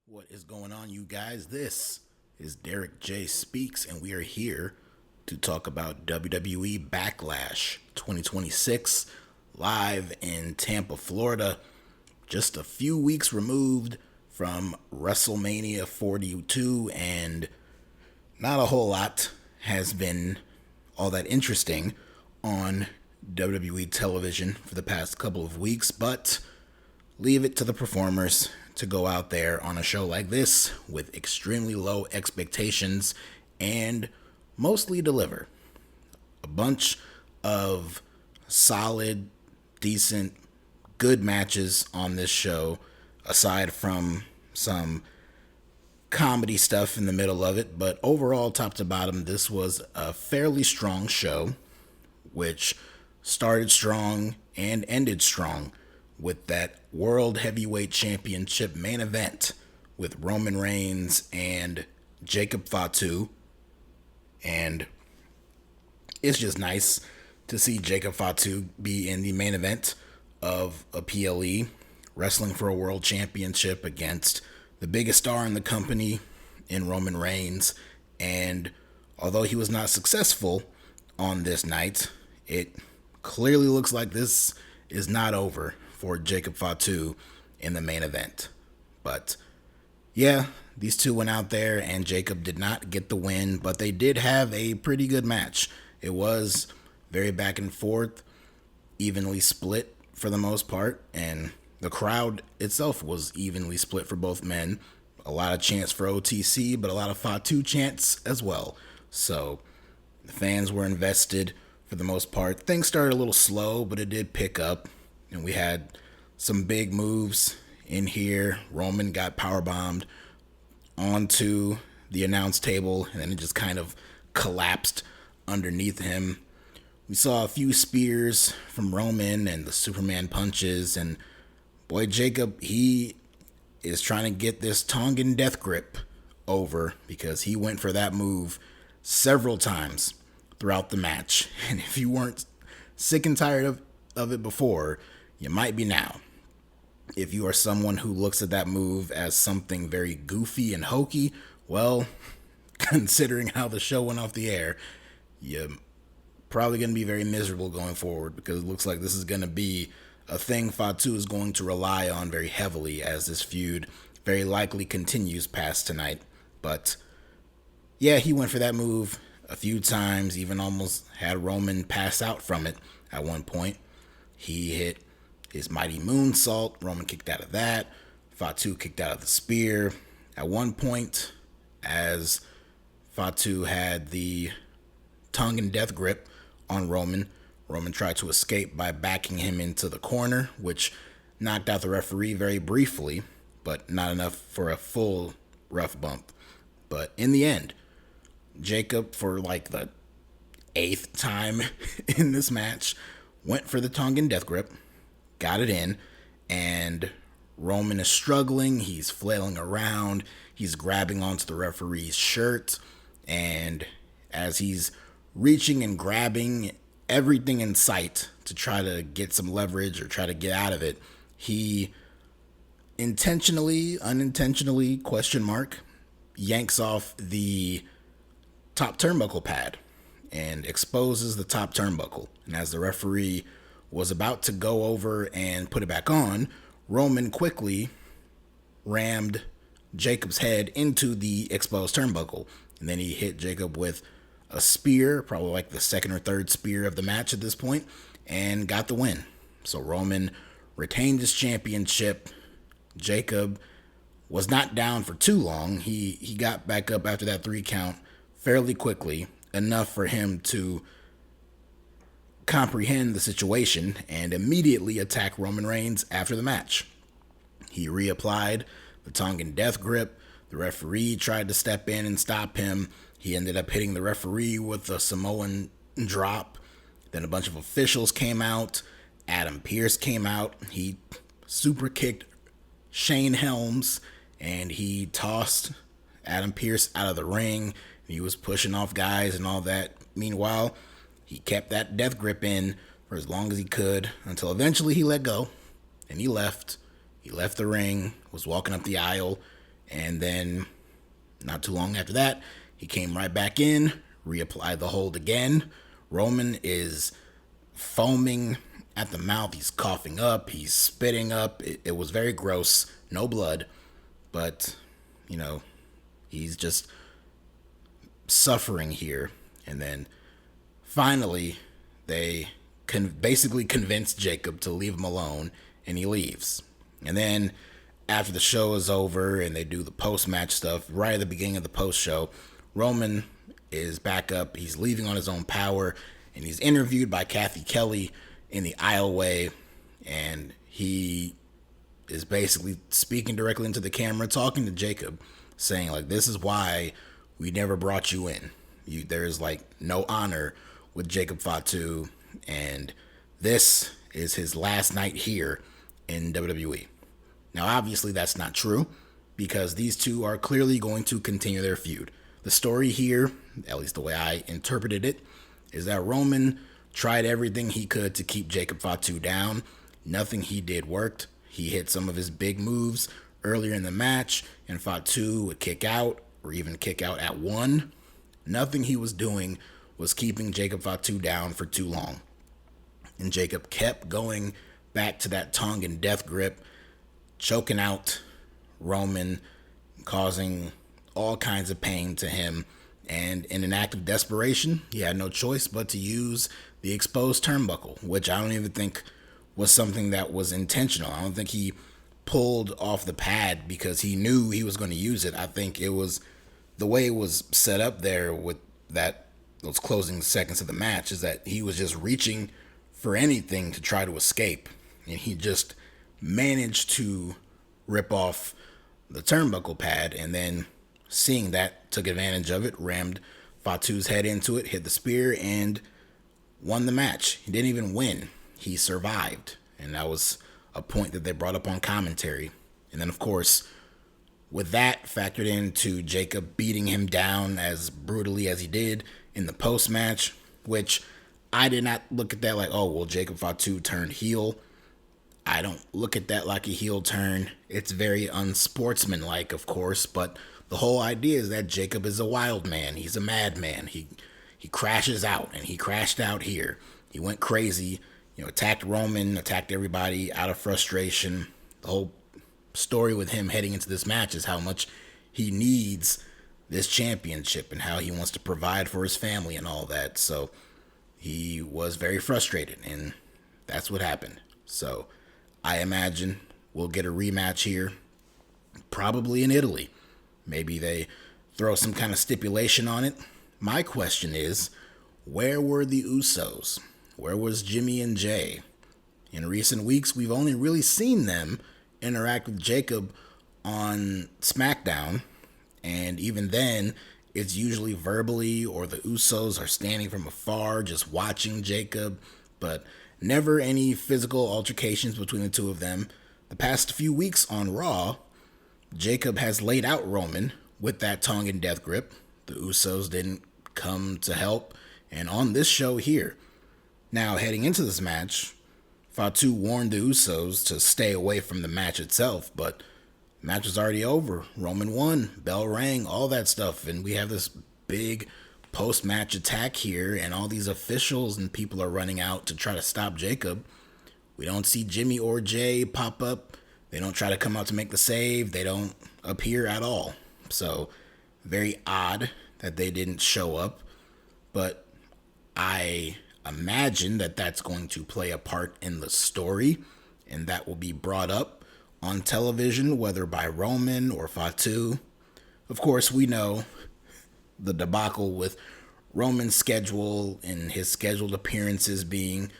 What is going on, you guys? This is DerekJ Speaks, and we are here to talk about WWE Backlash 2026 live in Tampa, Florida. Just a few weeks removed from WrestleMania 42, and not a whole lot has been all that interesting on WWE television for the past couple of weeks, but leave it to the performers to go out there on a show like this with extremely low expectations and mostly deliver. A bunch of solid, decent, good matches on this show, aside from some comedy stuff in the middle of it. But overall, top to bottom, this was a fairly strong show, which started strong and ended strong with that World Heavyweight Championship main event with Roman Reigns and Jacob Fatu. And it's just nice to see Jacob Fatu be in the main event of a PLE, wrestling for a world championship against the biggest star in the company in Roman Reigns. And although he was not successful on this night, it clearly looks like this is not over for Jacob Fatu in the main event. But yeah, these two went out there and Jacob did not get the win, but they did have a pretty good match. It was very back and forth, evenly split for the most part, and the crowd itself was evenly split for both men. A lot of chants for OTC, but a lot of Fatu chants as well. So the fans were invested for the most part. Things started a little slow, but it did pick up. And we had some big moves in here. Roman got powerbombed onto the announce table, and then it just kind of collapsed underneath him. We saw a few spears from Roman and the Superman punches, and boy, Jacob, he is trying to get this Tongan death grip over because he went for that move several times throughout the match. And if you weren't sick and tired of it before, you might be now. If you are someone who looks at that move as something very goofy and hokey, well, considering how the show went off the air, you're probably going to be very miserable going forward, because it looks like this is going to be a thing Fatu is going to rely on very heavily as this feud very likely continues past tonight. But yeah, he went for that move a few times, even almost had Roman pass out from it at one point. He hit his mighty moonsault. Roman kicked out of that. Fatu kicked out of the spear. At one point, as Fatu had the Tongan death grip on Roman, Roman tried to escape by backing him into the corner, which knocked out the referee very briefly, but not enough for a full rough bump. But in the end, Jacob, for like the 8th time in this match, went for the Tongan death grip, got it in, and Roman is struggling. He's flailing around. He's grabbing onto the referee's shirt, and as he's reaching and grabbing everything in sight to try to get some leverage or try to get out of it, he intentionally, unintentionally, question mark, yanks off the top turnbuckle pad and exposes the top turnbuckle. And as the referee was about to go over and put it back on, Roman quickly rammed Jacob's head into the exposed turnbuckle. And then he hit Jacob with a spear, probably like the second or third spear of the match at this point, and got the win. So Roman retained his championship. Jacob was not down for too long. He got back up after that 3 count fairly quickly, enough for him to comprehend the situation and immediately attack Roman Reigns after the match. He reapplied the Tongan death grip. The referee tried to step in and stop him. He ended up hitting the referee with a Samoan drop. Then a bunch of officials came out. Adam Pearce came out. He super kicked Shane Helms, and he tossed Adam Pearce out of the ring. He was pushing off guys and all that. Meanwhile, he kept that death grip in for as long as he could until eventually he let go and he left. He left the ring, was walking up the aisle, And then not too long after that, he came right back in, reapplied the hold again. Roman is foaming at the mouth. He's coughing up. He's spitting up. It was very gross. No blood. But, he's just suffering here. And then finally, they basically convince Jacob to leave him alone, and he leaves. And then after the show is over and they do the post-match stuff, right at the beginning of the post-show, Roman is back up. He's leaving on his own power, and he's interviewed by Kathy Kelly in the aisleway, and he is basically speaking directly into the camera, talking to Jacob, saying, like, this is why we never brought you in. There's, like, no honor with Jacob Fatu, and this is his last night here in WWE. Now, obviously, that's not true, because these two are clearly going to continue their feud. The story here, at least the way I interpreted it, is that Roman tried everything he could to keep Jacob Fatu down. Nothing he did worked. He hit some of his big moves earlier in the match, and Fatu would kick out, or even kick out at one. Nothing he was doing was keeping Jacob Fatu down for too long. And Jacob kept going back to that tongue and death grip, choking out Roman, causing all kinds of pain to him. And in an act of desperation, he had no choice but to use the exposed turnbuckle, which I don't even think was something that was intentional. I don't think he pulled off the pad because he knew he was going to use it. I think it was the way it was set up there with those closing seconds of the match, is that he was just reaching for anything to try to escape. And he just managed to rip off the turnbuckle pad, and then seeing that, took advantage of it, rammed Fatu's head into it, hit the spear, and won the match. He didn't even win. He survived. And that was a point that they brought up on commentary. And then, of course, with that factored into Jacob beating him down as brutally as he did in the post-match, which I did not look at that like, oh, well, Jacob Fatu turned heel. I don't look at that like a heel turn. It's very unsportsmanlike, of course, but the whole idea is that Jacob is a wild man. He's a madman. He crashes out, and he crashed out here. He went crazy, attacked Roman, attacked everybody out of frustration. The whole story with him heading into this match is how much he needs this championship and how he wants to provide for his family and all that. So he was very frustrated, and that's what happened. So I imagine we'll get a rematch here, probably in Italy. Maybe they throw some kind of stipulation on it. My question is, where were the Usos? Where was Jimmy and Jay? In recent weeks, we've only really seen them interact with Jacob on SmackDown, and even then, it's usually verbally, or the Usos are standing from afar just watching Jacob, but never any physical altercations between the two of them. The past few weeks on Raw, Jacob has laid out Roman with that tongue and death grip. The Usos didn't come to help, and on this show here, now heading into this match, Fatu warned the Usos to stay away from the match itself, but the match was already over. Roman won, bell rang, all that stuff, and we have this big post-match attack here, and all these officials and people are running out to try to stop Jacob. We don't see Jimmy or Jay pop up. They don't try to come out to make the save. They don't appear at all. So, very odd that they didn't show up, but I imagine that that's going to play a part in the story, and that will be brought up on television, whether by Roman or Fatu. Of course, we know the debacle with Roman's schedule and his scheduled appearances being,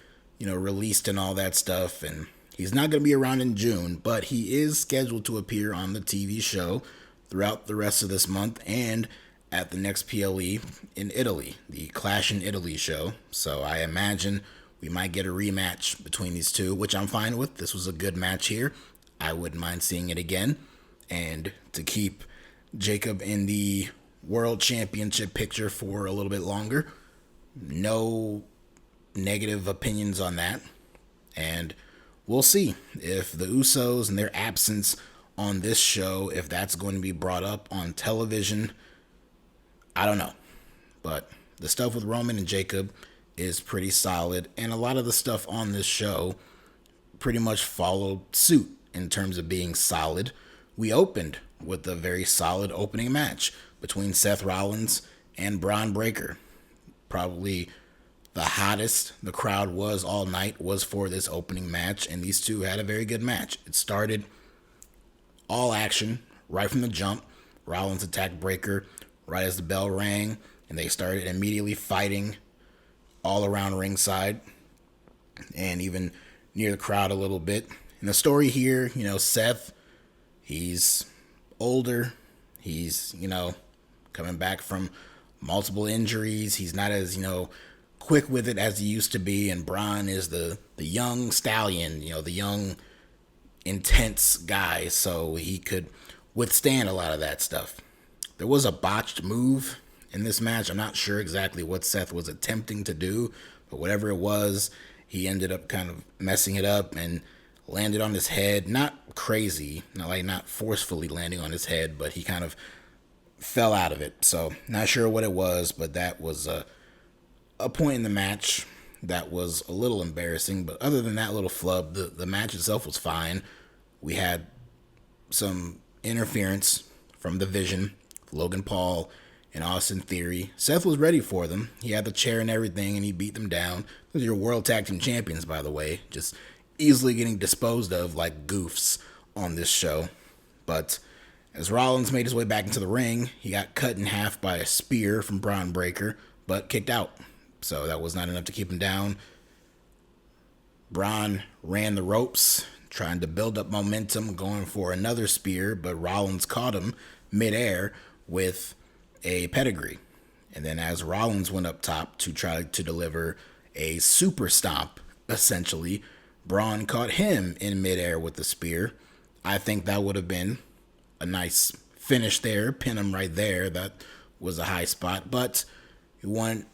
released and all that stuff, and he's not going to be around in June, but he is scheduled to appear on the TV show throughout the rest of this month and at the next PLE in Italy, the Clash in Italy show. So I imagine we might get a rematch between these two, which I'm fine with. This was a good match here. I wouldn't mind seeing it again. And to keep Jacob in the World Championship picture for a little bit longer. No negative opinions on that. And we'll see if the Usos and their absence on this show, if that's going to be brought up on television, I don't know. But the stuff with Roman and Jacob is pretty solid, and a lot of the stuff on this show pretty much followed suit in terms of being solid. We opened with a very solid opening match between Seth Rollins and Braun Breaker. Probably the hottest the crowd was all night was for this opening match, and these two had a very good match. It started all action right from the jump. Rollins attacked Breaker right as the bell rang, and they started immediately fighting all around ringside and even near the crowd a little bit. And the story here, Seth, he's older. He's, coming back from multiple injuries. He's not as, quick with it as he used to be. And Braun is the young stallion, the young, intense guy. So he could withstand a lot of that stuff. There was a botched move in this match. I'm not sure exactly what Seth was attempting to do, but whatever it was, he ended up kind of messing it up and landed on his head. Not crazy, not forcefully landing on his head, but he kind of fell out of it. So not sure what it was, but that was a point in the match that was a little embarrassing. But other than that little flub, the match itself was fine. We had some interference from the Vision, Logan Paul and Austin Theory. Seth was ready for them. He had the chair and everything, and he beat them down. Those are your World Tag Team Champions, by the way. Just easily getting disposed of like goofs on this show. But as Rollins made his way back into the ring, he got cut in half by a spear from Braun Breaker, but kicked out. So that was not enough to keep him down. Braun ran the ropes, trying to build up momentum, going for another spear, but Rollins caught him midair with a pedigree. And then as Rollins went up top to try to deliver a super stomp, essentially, Braun caught him in midair with the spear. I think that would have been a nice finish there, pin him right there. That was a high spot, but he wanted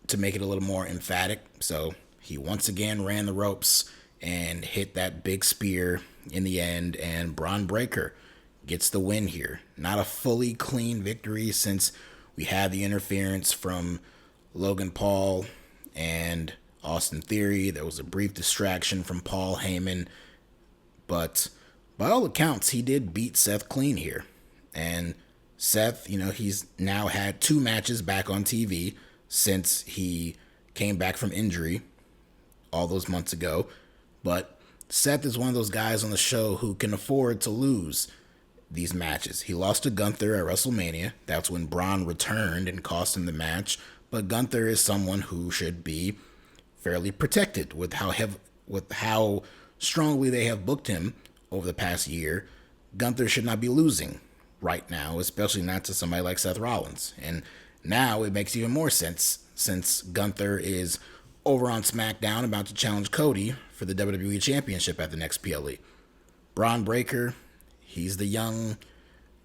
to make it a little more emphatic. So he once again ran the ropes and hit that big spear in the end, and Braun Breaker gets the win here. Not a fully clean victory since we had the interference from Logan Paul and Austin Theory. There was a brief distraction from Paul Heyman, but by all accounts, he did beat Seth clean here. And Seth, he's now had 2 matches back on TV since he came back from injury all those months ago. But Seth is one of those guys on the show who can afford to lose these matches. He lost to Gunther at WrestleMania. That's when Braun returned and cost him the match. But Gunther is someone who should be fairly protected with how strongly they have booked him over the past year. Gunther should not be losing right now, especially not to somebody like Seth Rollins. And now it makes even more sense since Gunther is over on SmackDown about to challenge Cody for the WWE Championship at the next PLE. Braun Breaker, he's the young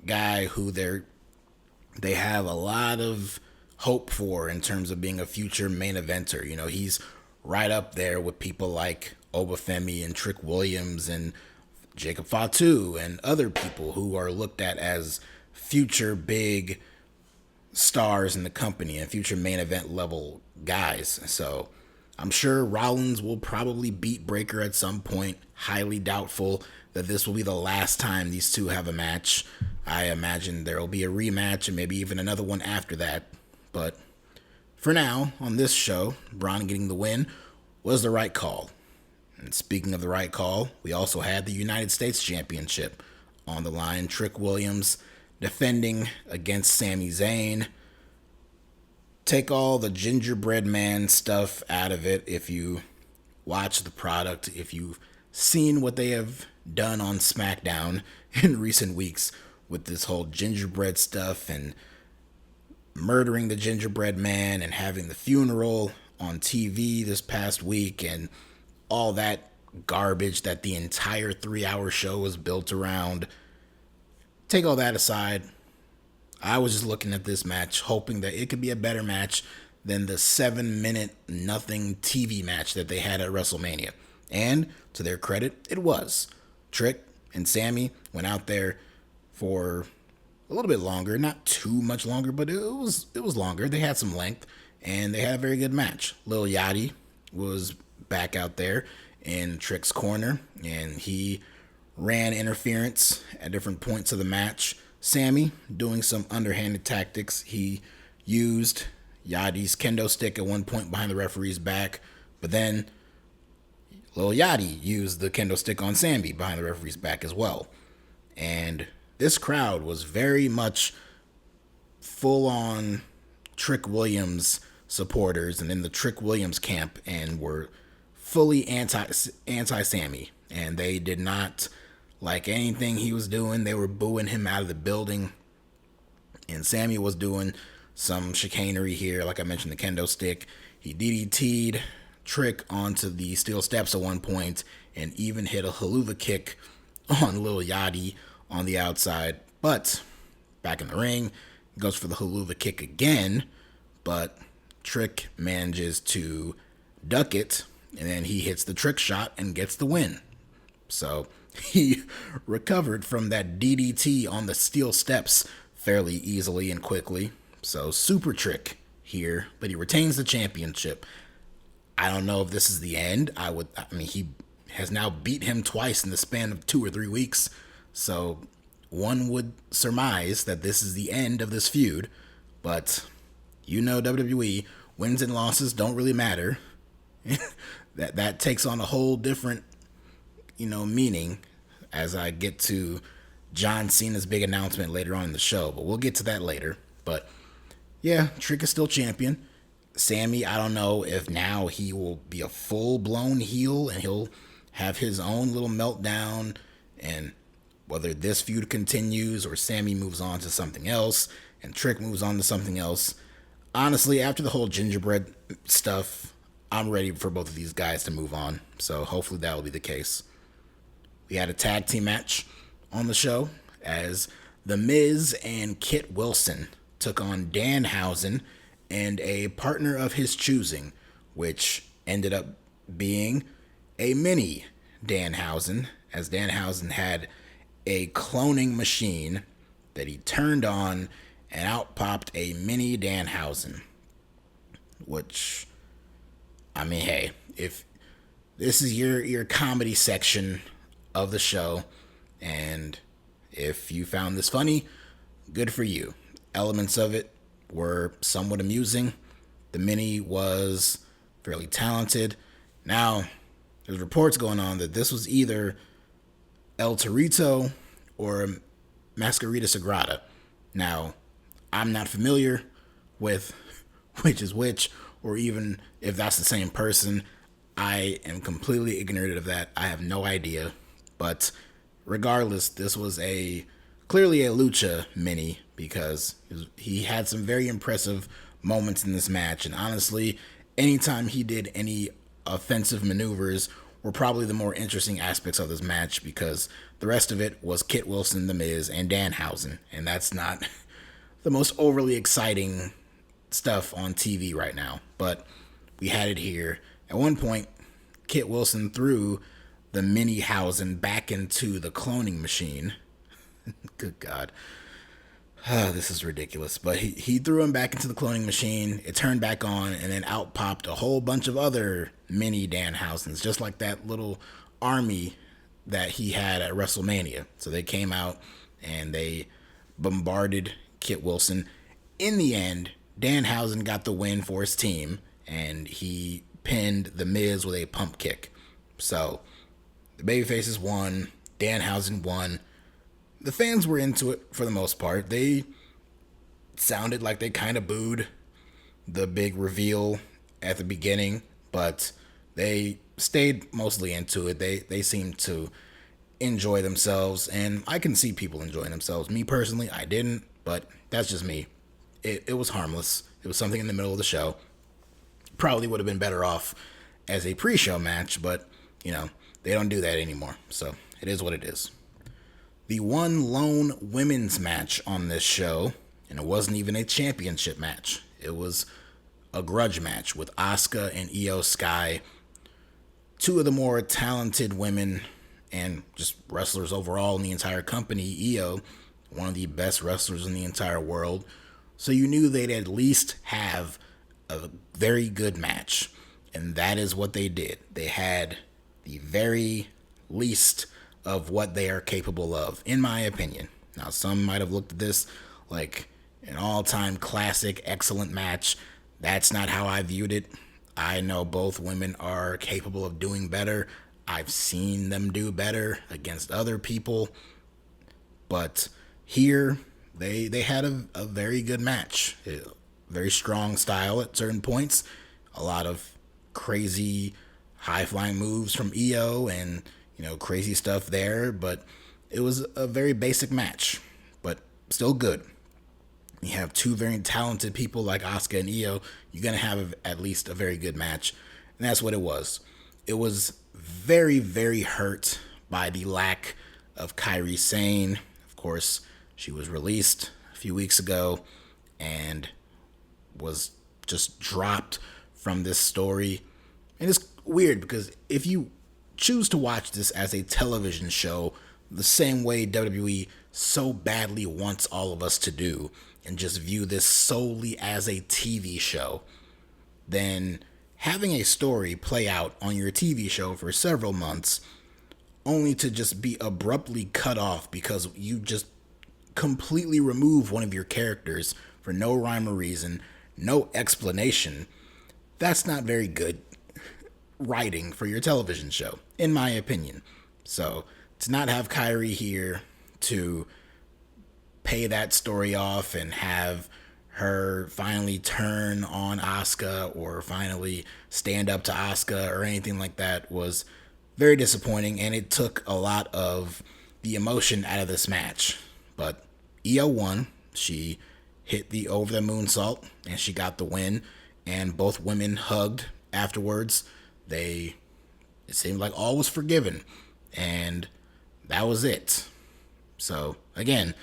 guy who they have a lot of hope for in terms of being a future main eventer. He's right up there with people like Obafemi and Trick Williams and Jacob Fatu and other people who are looked at as future big stars in the company and future main event level guys. So I'm sure Rollins will probably beat Breaker at some point. Highly doubtful that this will be the last time these two have a match. I imagine there will be a rematch and maybe even another one after that. But for now, on this show, Braun getting the win was the right call. And speaking of the right call, we also had the United States Championship on the line. Trick Williams defending against Sami Zayn. Take all the gingerbread man stuff out of it if you watch the product, if you've seen what they have done on SmackDown in recent weeks with this whole gingerbread stuff and murdering the gingerbread man and having the funeral on TV this past week and all that garbage that the entire 3-hour show was built around. Take all that aside. I was just looking at this match, hoping that it could be a better match than the 7-minute nothing TV match that they had at WrestleMania. And to their credit, it was. Trick and Sammy went out there for a little bit longer, not too much longer, but it was longer. They had some length, and they had a very good match. Lil Yachty was back out there in Trick's corner, and he ran interference at different points of the match. Sammy doing some underhanded tactics. He used Yachty's kendo stick at one point behind the referee's back, but then Lil Yachty used the kendo stick on Sammy behind the referee's back as well. And this crowd was very much full-on Trick Williams supporters and in the Trick Williams camp, and were fully anti-Sammy. And they did not like anything he was doing. They were booing him out of the building. And Sammy was doing some chicanery here, like I mentioned, the kendo stick. He DDT'd Trick onto the steel steps at one point, and even hit a haluva kick on Lil Yachty on the outside. But back in the ring, goes for the haluva kick again, but Trick manages to duck it, and then he hits the trick shot and gets the win. So he recovered from that DDT on the steel steps fairly easily and quickly. So super Trick here, but he retains the championship. I don't know if this is the end. He has now beat him twice in the span of 2 or 3 weeks. So one would surmise that this is the end of this feud. But WWE, wins and losses don't really matter. that takes on a whole different, meaning as I get to John Cena's big announcement later on in the show. But we'll get to that later. But yeah, Trick is still champion. Sammy, I don't know if now he will be a full-blown heel and he'll have his own little meltdown, and whether this feud continues or Sammy moves on to something else and Trick moves on to something else. Honestly, after the whole gingerbread stuff, I'm ready for both of these guys to move on. So hopefully that will be the case. We had a tag team match on the show as The Miz and Kit Wilson took on Danhausen and a partner of his choosing, which ended up being a mini Danhausen, as Danhausen had a cloning machine that he turned on, and out popped a mini Danhausen. Which, hey, if this is your comedy section of the show, and if you found this funny, good for you. Elements of it were somewhat amusing. The mini was fairly talented. Now, there's reports going on that this was either El Torito or Masquerita Sagrada. Now, I'm not familiar with which is which, or even if that's the same person. I am completely ignorant of that. I have no idea. But regardless, this was clearly a lucha mini, because he had some very impressive moments in this match. And honestly, anytime he did any offensive maneuvers were probably the more interesting aspects of this match, because the rest of it was Kit Wilson, The Miz, and Danhausen. And that's not the most overly exciting stuff on TV right now. But we had it here. At one point, Kit Wilson threw the mini Hausen back into the cloning machine. Good God. This is ridiculous. But he threw him back into the cloning machine. It turned back on, and then out popped a whole bunch of other mini Danhausens, just like that little army that he had at WrestleMania. So they came out and they bombarded Kit Wilson. In the end, Danhausen got the win for his team, and he pinned The Miz with a pump kick. So the babyfaces won. Danhausen won. The fans were into it for the most part. They sounded like they kind of booed the big reveal at the beginning, but they stayed mostly into it. They seemed to enjoy themselves, and I can see people enjoying themselves. Me personally, I didn't, but that's just me. It was harmless. It was something in the middle of the show. Probably would have been better off as a pre-show match, but, they don't do that anymore. So it is what it is. The one lone women's match on this show, and it wasn't even a championship match. It was a grudge match with Asuka and Io Sky, two of the more talented women and just wrestlers overall in the entire company. Io, one of the best wrestlers in the entire world. So you knew they'd at least have a very good match. And that is what they did. They had the very least of what they are capable of, in my opinion. Now, some might have looked at this like an all-time classic, excellent match. That's not how I viewed it. I know both women are capable of doing better. I've seen them do better against other people. But here, they had a very good match. Very strong style at certain points. A lot of crazy high-flying moves from Io and, crazy stuff there. But it was a very basic match, but still good. You have two very talented people like Asuka and Io, you're going to have at least a very good match. And that's what it was. It was very, very hurt by the lack of Kairi Sane. Of course, she was released a few weeks ago and was just dropped from this story. And it's weird because if you choose to watch this as a television show, the same way WWE so badly wants all of us to do, and just view this solely as a TV show, then having a story play out on your TV show for several months only to just be abruptly cut off because you just completely remove one of your characters for no rhyme or reason, no explanation, that's not very good writing for your television show, in my opinion. So to not have Kairi here to pay that story off and have her finally turn on Asuka or finally stand up to Asuka or anything like that was very disappointing, and it took a lot of the emotion out of this match. But Io won. She hit the over the moonsault and she got the win, and both women hugged afterwards. It seemed like all was forgiven, and that was it. So again,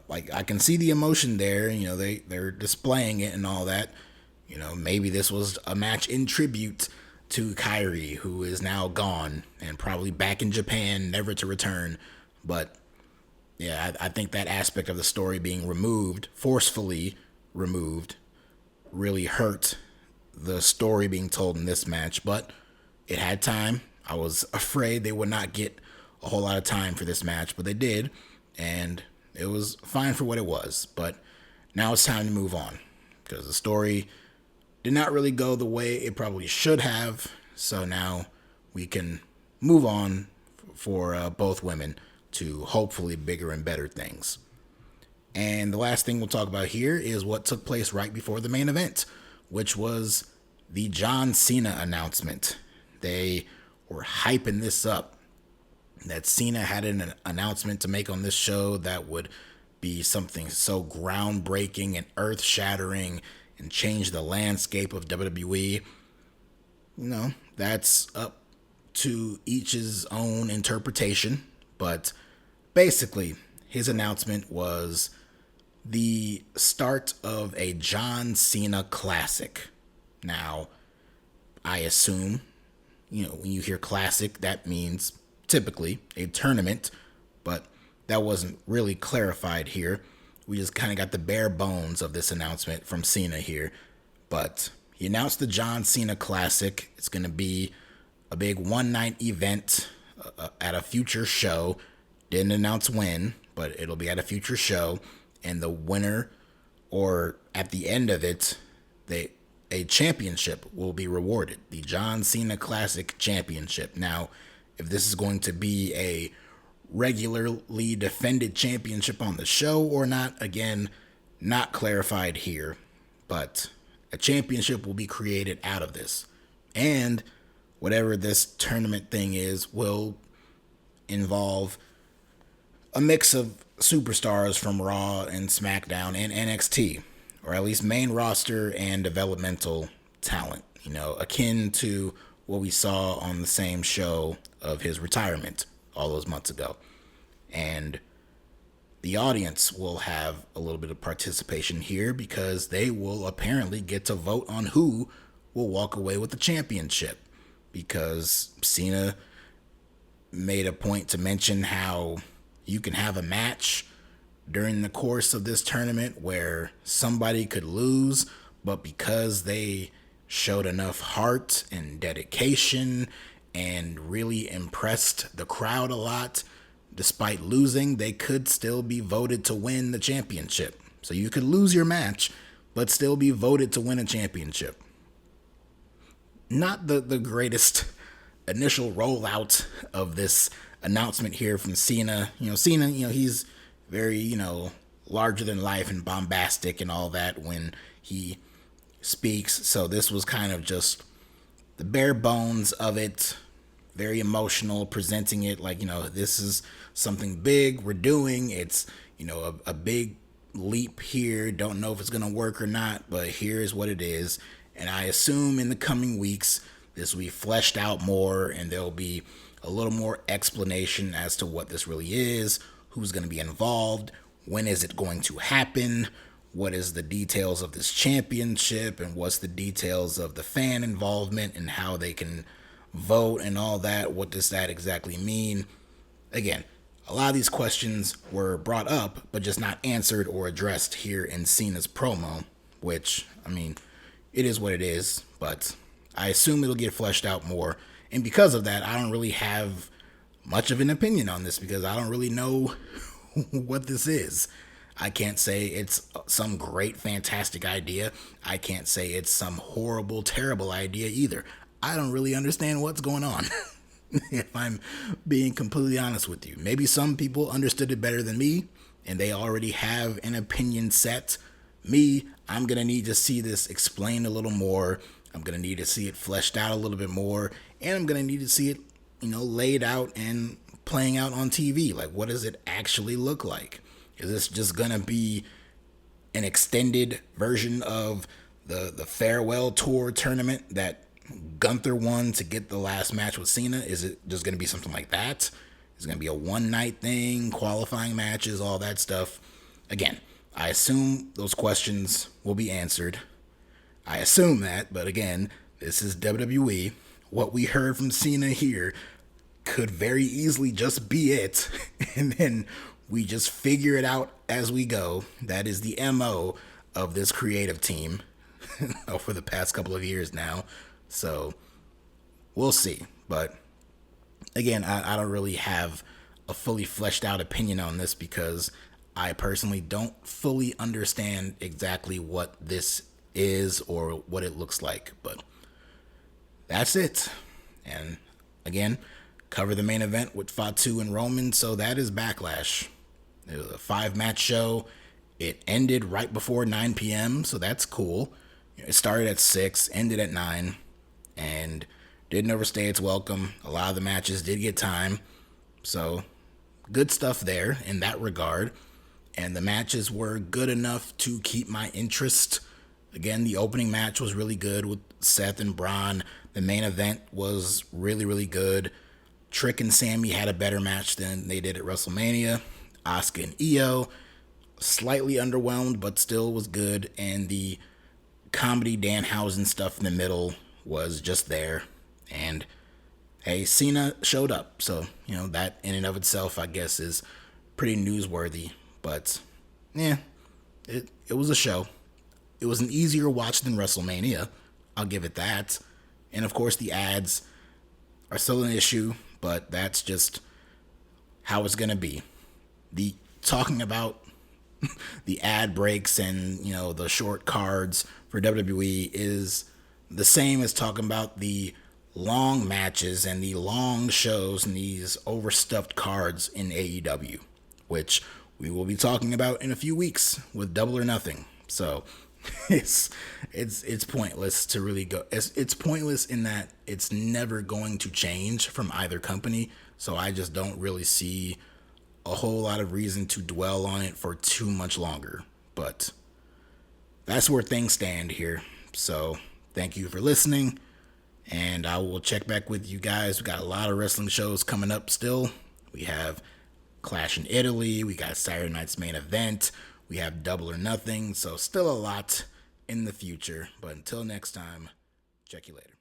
like I can see the emotion there. They're displaying it and all that. Maybe this was a match in tribute to Kairi, who is now gone and probably back in Japan, never to return. But yeah, I think that aspect of the story being removed, forcefully removed, really hurt the story being told in this match. But it had time. I was afraid they would not get a whole lot of time for this match, but they did, and it was fine for what it was. But now it's time to move on because the story did not really go the way it probably should have. So now we can move on for both women to hopefully bigger and better things. And the last thing we'll talk about here is what took place right before the main event, which was the John Cena announcement. They were hyping this up, that Cena had an announcement to make on this show that would be something so groundbreaking and earth-shattering and change the landscape of WWE. That's up to each's own interpretation. But basically, his announcement was the start of a John Cena classic. Now, I assume, when you hear classic, that means typically a tournament, but that wasn't really clarified here. We just kind of got the bare bones of this announcement from Cena here. But he announced the John Cena Classic. It's going to be a big one-night event at a future show. Didn't announce when, but it'll be at a future show. And the winner, or at the end of it, a championship will be rewarded. The John Cena Classic Championship. Now, if this is going to be a regularly defended championship on the show or not, again, not clarified here. But a championship will be created out of this. And whatever this tournament thing is will involve a mix of superstars from Raw and SmackDown and NXT, or at least main roster and developmental talent, akin to what we saw on the same show of his retirement all those months ago. And the audience will have a little bit of participation here because they will apparently get to vote on who will walk away with the championship, because Cena made a point to mention how you can have a match during the course of this tournament where somebody could lose, but because they showed enough heart and dedication and really impressed the crowd a lot, despite losing, they could still be voted to win the championship. So you could lose your match, but still be voted to win a championship. Not the greatest initial rollout of this announcement here from Cena. Cena, he's very, larger than life and bombastic and all that when he speaks. So this was kind of just the bare bones of it. Very emotional, presenting it like, this is something big we're doing. It's, a big leap here. Don't know if it's going to work or not, but here's what it is. And I assume in the coming weeks, this will be fleshed out more and there'll be a little more explanation as to what this really is, who's going to be involved, when is it going to happen, what is the details of this championship, and what's the details of the fan involvement and how they can vote and all that. What does that exactly mean? Again, a lot of these questions were brought up, but just not answered or addressed here in Cena's promo, which, it is what it is, but I assume it'll get fleshed out more. And because of that, I don't really have much of an opinion on this because I don't really know what this is. I can't say it's some great, fantastic idea. I can't say it's some horrible, terrible idea either. I don't really understand what's going on, if I'm being completely honest with you. Maybe some people understood it better than me, and they already have an opinion set. Me, I'm going to need to see this explained a little more. I'm going to need to see it fleshed out a little bit more, and I'm going to need to see it, laid out and playing out on TV. Like, what does it actually look like? Is this just going to be an extended version of the farewell tour tournament that Gunther won to get the last match with Cena? Is it just going to be something like that? Is it going to be a one-night thing, qualifying matches, all that stuff? Again, I assume those questions will be answered. I assume that, but again, this is WWE. What we heard from Cena here could very easily just be it, and then we just figure it out as we go. That is the MO of this creative team for the past couple of years now. So we'll see. But again, I don't really have a fully fleshed out opinion on this because I personally don't fully understand exactly what this is or what it looks like. But that's it. And again, cover the main event with Fatu and Roman. So that is Backlash. It was a 5-match show. It ended right before 9 p.m., so that's cool. It started at 6, ended at 9, and didn't overstay its welcome. A lot of the matches did get time, so good stuff there in that regard. And the matches were good enough to keep my interest. Again, the opening match was really good with Seth and Braun. The main event was really, really good. Trick and Sammy had a better match than they did at WrestleMania. Asuka and Io, slightly underwhelmed, but still was good. And the comedy Danhausen stuff in the middle was just there. And hey, Cena showed up. So, that in and of itself, I guess, is pretty newsworthy. But, yeah, it was a show. It was an easier watch than WrestleMania. I'll give it that. And, of course, the ads are still an issue, but that's just how it's going to be. The talking about the ad breaks and, the short cards for WWE is the same as talking about the long matches and the long shows and these overstuffed cards in AEW, which we will be talking about in a few weeks with Double or Nothing. So it's pointless to really go. It's pointless in that it's never going to change from either company. So I just don't really see a whole lot of reason to dwell on it for too much longer. But that's where things stand here. So thank you for listening, and I will check back with you guys. We got a lot of wrestling shows coming up still. We have Clash in Italy. We got Saturday night's main event. We have Double or Nothing. So still a lot in the future. But until next time, check you later.